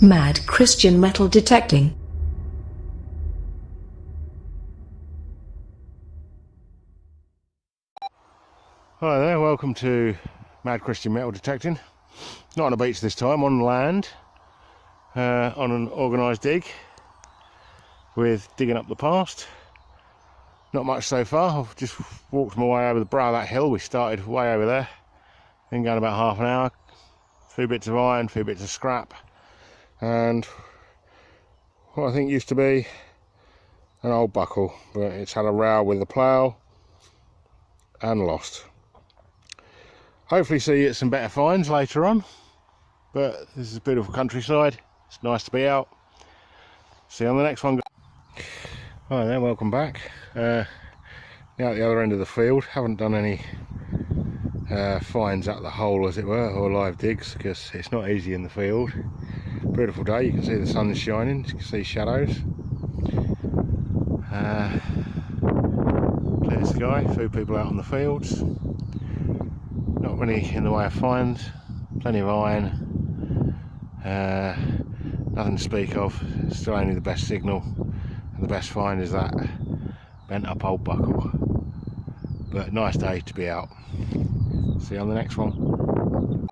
Mad Christian metal detecting. Hi there, welcome to Mad Christian Metal Detecting. Not on a beach this time, on land, on an organised dig with digging up the past. Not much so far. I've just walked my way over the brow of that hill. We started way over there, been going about half an hour. A few bits of iron, a few bits of scrap, and what I think used to be an old buckle, but it's had a row with the plough and lost. Hopefully see you at some better finds later on, but this is a beautiful countryside. It's nice to be out. See you on the next one. Hi there, welcome back. Now at the other end of the field. Haven't done any finds at the hole, as it were, or live digs, because it's not easy in the field. Beautiful day, you can see the sun shining, you can see shadows. Clear sky, a few people out on the fields. Not many in the way of finds, plenty of iron, nothing to speak of, still only the best signal, and the best find is that bent up old buckle. But nice day to be out. See you on the next one.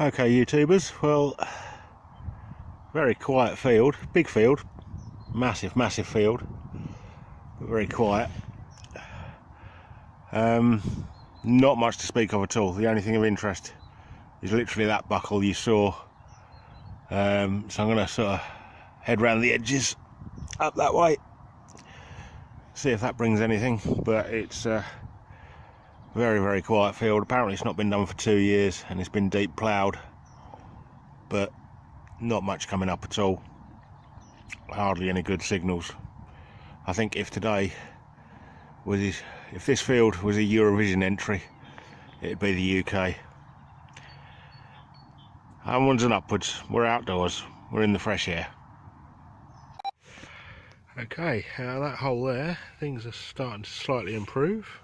Okay YouTubers, well, very quiet field, big field, massive field, but very quiet. Not much to speak of at all. The only thing of interest is literally that buckle you saw. So I'm going to sort of head round the edges up that way, see if that brings anything. But it's a very quiet field. Apparently it's not been done for 2 years and it's been deep ploughed, but not much coming up at all. Hardly any good signals. I think if today was if this field was a Eurovision entry, it'd be the UK. Onwards and upwards, we're outdoors, we're in the fresh air. Okay, that hole there, things are starting to slightly improve.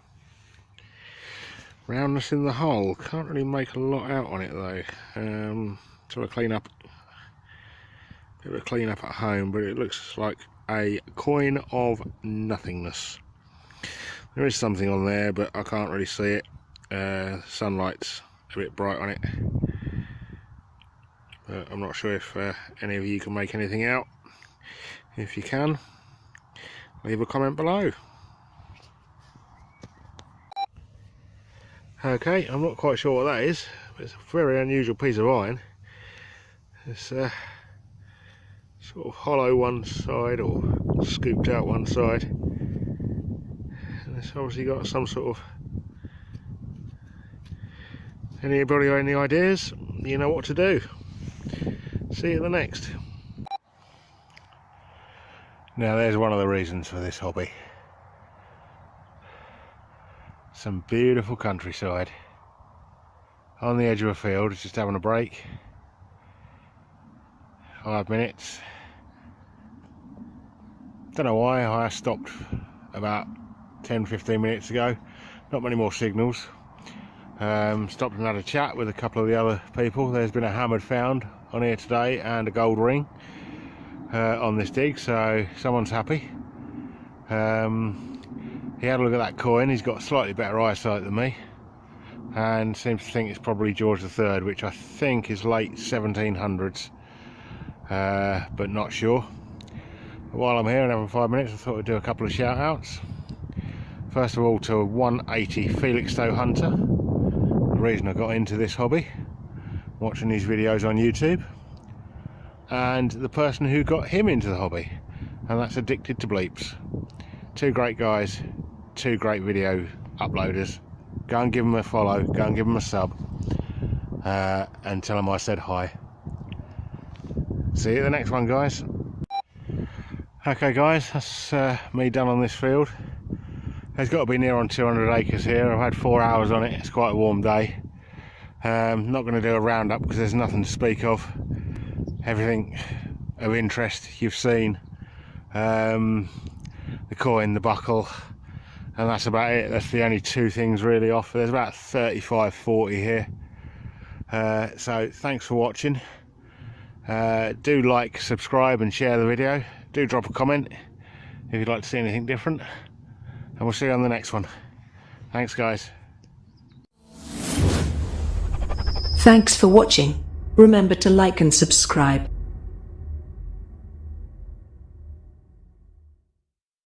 Roundness in the hole, can't really make a lot out on it though. Sort of clean up, bit of a clean up at home, but it looks like a coin of nothingness. There is something on there, but I can't really see it. Sunlight's a bit bright on it, but I'm not sure if any of you can make anything out. If you can, leave a comment below. Okay, I'm not quite sure what that is, but it's a very unusual piece of iron. It's sort of hollow one side, or scooped out one side. It's obviously got some sort of... Anybody got any ideas? You know what to do. See you at the next. Now there's one of the reasons for this hobby. Some beautiful countryside. On the edge of a field, just having a break. 5 minutes. Don't know why, I stopped about 10-15 minutes ago. Not many more signals. Stopped and had a chat with a couple of the other people. There's been a hammered found on here today and a gold ring on this dig, so someone's happy. He had a look at that coin. He's got slightly better eyesight than me and seems to think it's probably George III, which I think is late 1700s, but not sure. But while I'm here and having 5 minutes, I thought I'd do a couple of shout outs. First of all, to 180 Felixstowe Hunter, the reason I got into this hobby, watching these videos on YouTube, and the person who got him into the hobby, and that's Addicted to Bleeps. Two great guys, two great video uploaders. Go and give them a follow, go and give them a sub, and tell them I said hi. See you at the next one, guys. Okay guys, that's me done on this field. There's got to be near on 200 acres here. I've had 4 hours on it. It's quite a warm day. Not going to do a roundup because there's nothing to speak of. Everything of interest you've seen. The coin, the buckle, and that's about it. That's the only two things really off. There's about 35-40 here. So thanks for watching. Do like, subscribe and share the video. Do drop a comment if you'd like to see anything different, and we'll see you on the next one. Thanks guys. Thanks for watching. Remember to like and subscribe.